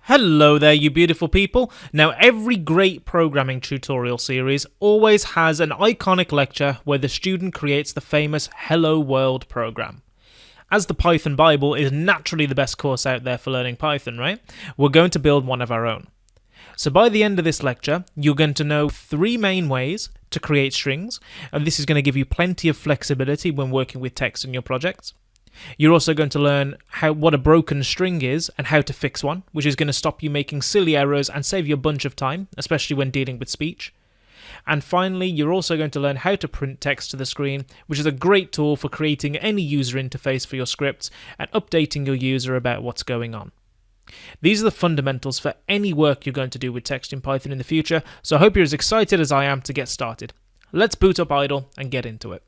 Hello there, you beautiful people. Now, every great programming tutorial series always has an iconic lecture where the student creates the famous Hello World program. As the Python Bible is naturally the best course out there for learning Python, right? We're going to build one of our own. So by the end of this lecture, you're going to know three main ways to create strings, and this is going to give you plenty of flexibility when working with text in your projects. You're also going to learn what a broken string is and how to fix one, which is going to stop you making silly errors and save you a bunch of time, especially when dealing with speech. And finally, you're also going to learn how to print text to the screen, which is a great tool for creating any user interface for your scripts and updating your user about what's going on. These are the fundamentals for any work you're going to do with text in Python in the future, so I hope you're as excited as I am to get started. Let's boot up idle and get into it.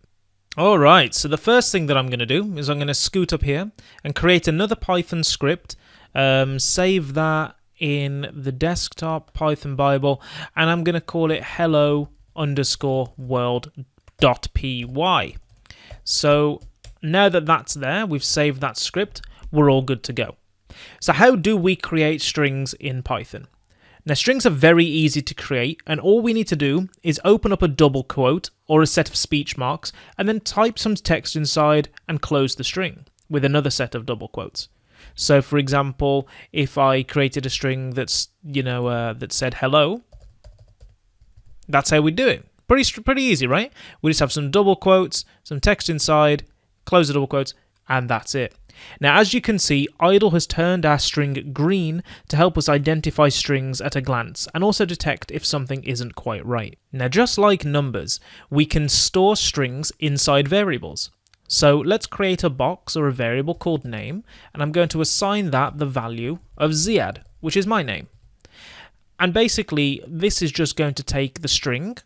Alright, so the first thing that I'm going to do is I'm going to scoot up here and create another Python script, save that in the desktop Python Bible, and I'm going to call it hello_world.py. So now that that's there, we've saved that script, we're all good to go. So how do we create strings in Python? Now, strings are very easy to create, and all we need to do is open up a double quote or a set of speech marks and then type some text inside and close the string with another set of double quotes. So, for example, if I created a string that's, that said hello, that's how we do it. Pretty easy, right? We just have some double quotes, some text inside, close the double quotes, and that's it. Now, as you can see, idle has turned our string green to help us identify strings at a glance and also detect if something isn't quite right. Now, just like numbers, we can store strings inside variables. So let's create a box or a variable called name, and I'm going to assign that the value of Ziad, which is my name. And basically, this is just going to take the string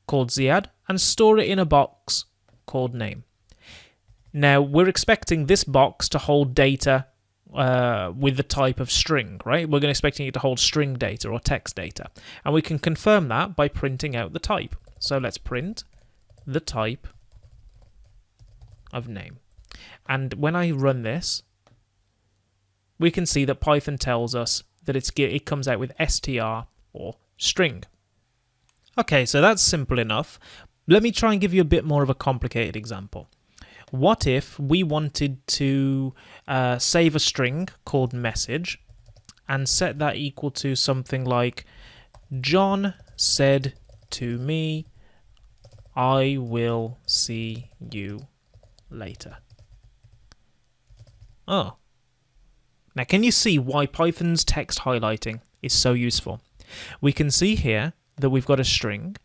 called Ziad and store it in a box called name. Now, we're expecting this box to hold data with the type of string, right? We're expecting it to hold string data or text data. And we can confirm that by printing out the type. So let's print the type of name. And when I run this, we can see that Python tells us that it comes out with str or string. Okay, so that's simple enough. Let me try and give you a bit more of a complicated example. What if we wanted to save a string called message and set that equal to something like John said to me, I will see you later. Oh. Now, can you see why Python's text highlighting is so useful? We can see here that we've got a string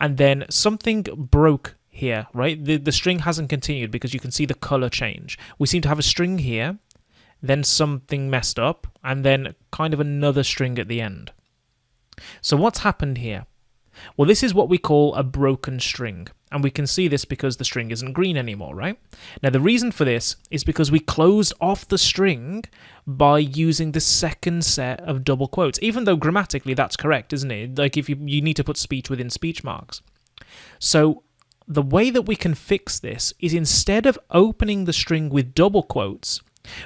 and then something broke here, right? The string hasn't continued because you can see the color change. We seem to have a string here, then something messed up, and then kind of another string at the end. So what's happened here? Well, this is what we call a broken string, and we can see this because the string isn't green anymore, right? Now, the reason for this is because we closed off the string by using the second set of double quotes, even though grammatically that's correct, isn't it? Like if you need to put speech within speech marks. So the way that we can fix this is instead of opening the string with double quotes,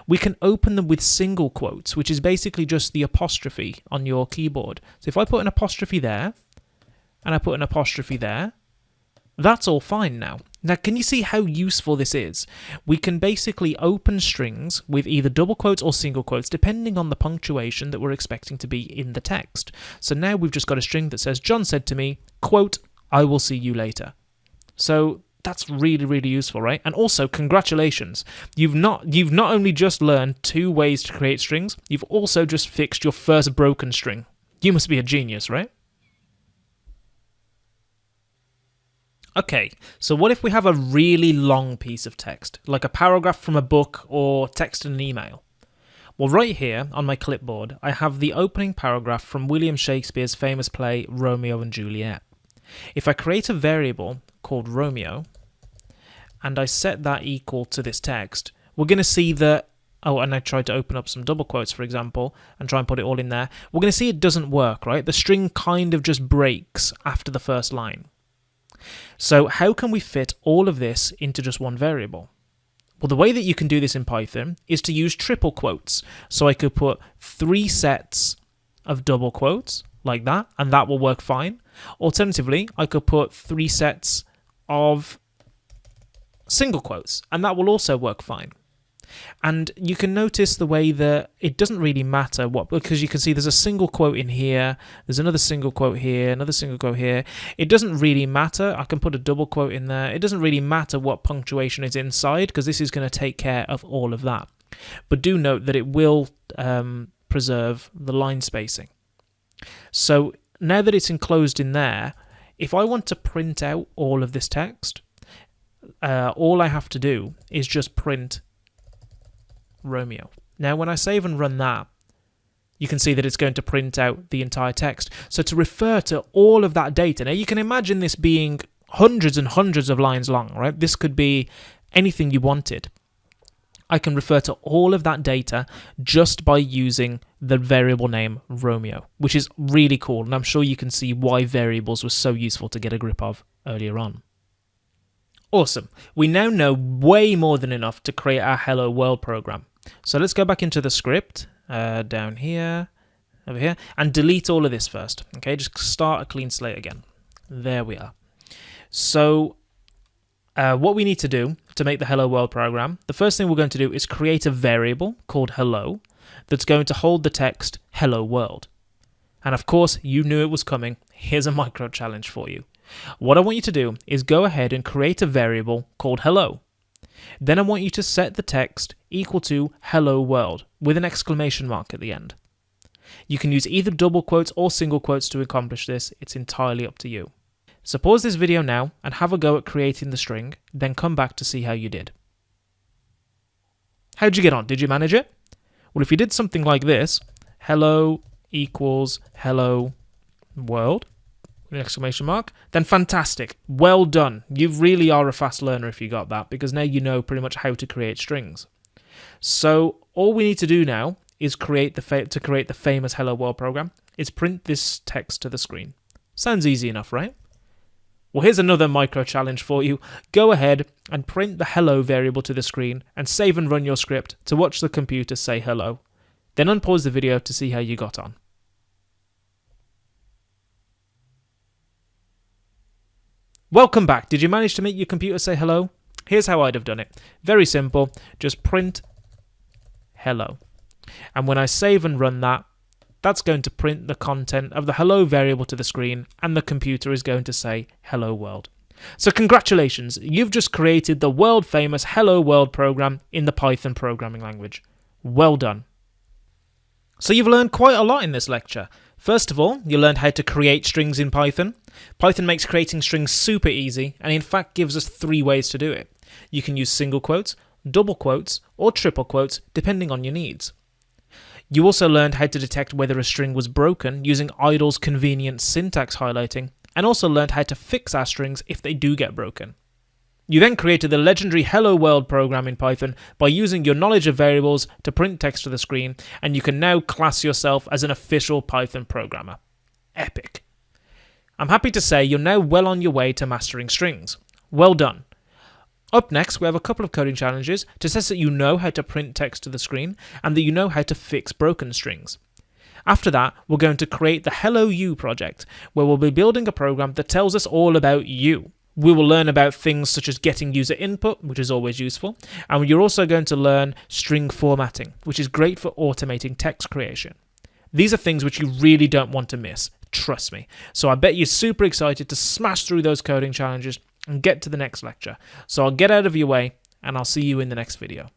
we can open them with single quotes, which is basically just the apostrophe on your keyboard. So if I put an apostrophe there, and I put an apostrophe there, that's all fine now. Now, can you see how useful this is? We can basically open strings with either double quotes or single quotes, depending on the punctuation that we're expecting to be in the text. So now we've just got a string that says, John said to me, quote, I will see you later. So that's really, really useful, right? And also, congratulations. You've not only just learned two ways to create strings, you've also just fixed your first broken string. You must be a genius, right? Okay, so what if we have a really long piece of text, like a paragraph from a book or text in an email? Well, right here on my clipboard, I have the opening paragraph from William Shakespeare's famous play Romeo and Juliet. If I create a variable called Romeo, and I set that equal to this text, we're going to see that, and I tried to open up some double quotes, for example, and try and put it all in there, we're going to see it doesn't work, right? The string kind of just breaks after the first line. So how can we fit all of this into just one variable? Well, the way that you can do this in Python is to use triple quotes. So I could put 3 sets of double quotes like that, and that will work fine. Alternatively, I could put 3 sets of single quotes, and that will also work fine. And you can notice the way that it doesn't really matter what, because you can see there's a single quote in here, there's another single quote here, another single quote here. It doesn't really matter. I can put a double quote in there. It doesn't really matter what punctuation is inside, because this is going to take care of all of that. But do note that it will preserve the line spacing. So now that it's enclosed in there, if I want to print out all of this text, all I have to do is just print Romeo. Now, when I save and run that, you can see that it's going to print out the entire text. So to refer to all of that data, now you can imagine this being hundreds and hundreds of lines long, right? This could be anything you wanted. I can refer to all of that data just by using the variable name Romeo, which is really cool, and I'm sure you can see why variables were so useful to get a grip of earlier on. Awesome. We now know way more than enough to create our Hello World program. So let's go back into the script, down here, over here, and delete all of this first. Okay, just start a clean slate again. There we are. So what we need to do to make the Hello World program, the first thing we're going to do is create a variable called hello that's going to hold the text Hello World. And of course, you knew it was coming. Here's a micro challenge for you. What I want you to do is go ahead and create a variable called hello. Then I want you to set the text equal to Hello World with an exclamation mark at the end. You can use either double quotes or single quotes to accomplish this. It's entirely up to you. So pause this video now and have a go at creating the string, then come back to see how you did. How'd you get on? Did you manage it? Well, if you did something like this, hello equals Hello World, with an exclamation mark, then fantastic. Well done. You really are a fast learner if you got that, because now you know pretty much how to create strings. So all we need to do now is create the famous Hello World program is print this text to the screen. Sounds easy enough, right? Well, here's another micro challenge for you. Go ahead and print the hello variable to the screen and save and run your script to watch the computer say hello. Then unpause the video to see how you got on. Welcome back. Did you manage to make your computer say hello? Here's how I'd have done it. Very simple. Just print hello. And when I save and run that, that's going to print the content of the hello variable to the screen, and the computer is going to say hello world. So congratulations, you've just created the world famous Hello World program in the Python programming language. Well done. So you've learned quite a lot in this lecture. First of all, you learned how to create strings in Python. Python makes creating strings super easy, and in fact gives us 3 ways to do it. You can use single quotes, double quotes, or triple quotes, depending on your needs. You also learned how to detect whether a string was broken using idle's convenient syntax highlighting, and also learned how to fix our strings if they do get broken. You then created the legendary Hello World program in Python by using your knowledge of variables to print text to the screen, and you can now class yourself as an official Python programmer. Epic. I'm happy to say you're now well on your way to mastering strings. Well done. Up next, we have a couple of coding challenges to test that you know how to print text to the screen and that you know how to fix broken strings. After that, we're going to create the Hello You project, where we'll be building a program that tells us all about you. We will learn about things such as getting user input, which is always useful, and you're also going to learn string formatting, which is great for automating text creation. These are things which you really don't want to miss, trust me. So I bet you're super excited to smash through those coding challenges and get to the next lecture. So I'll get out of your way, and I'll see you in the next video.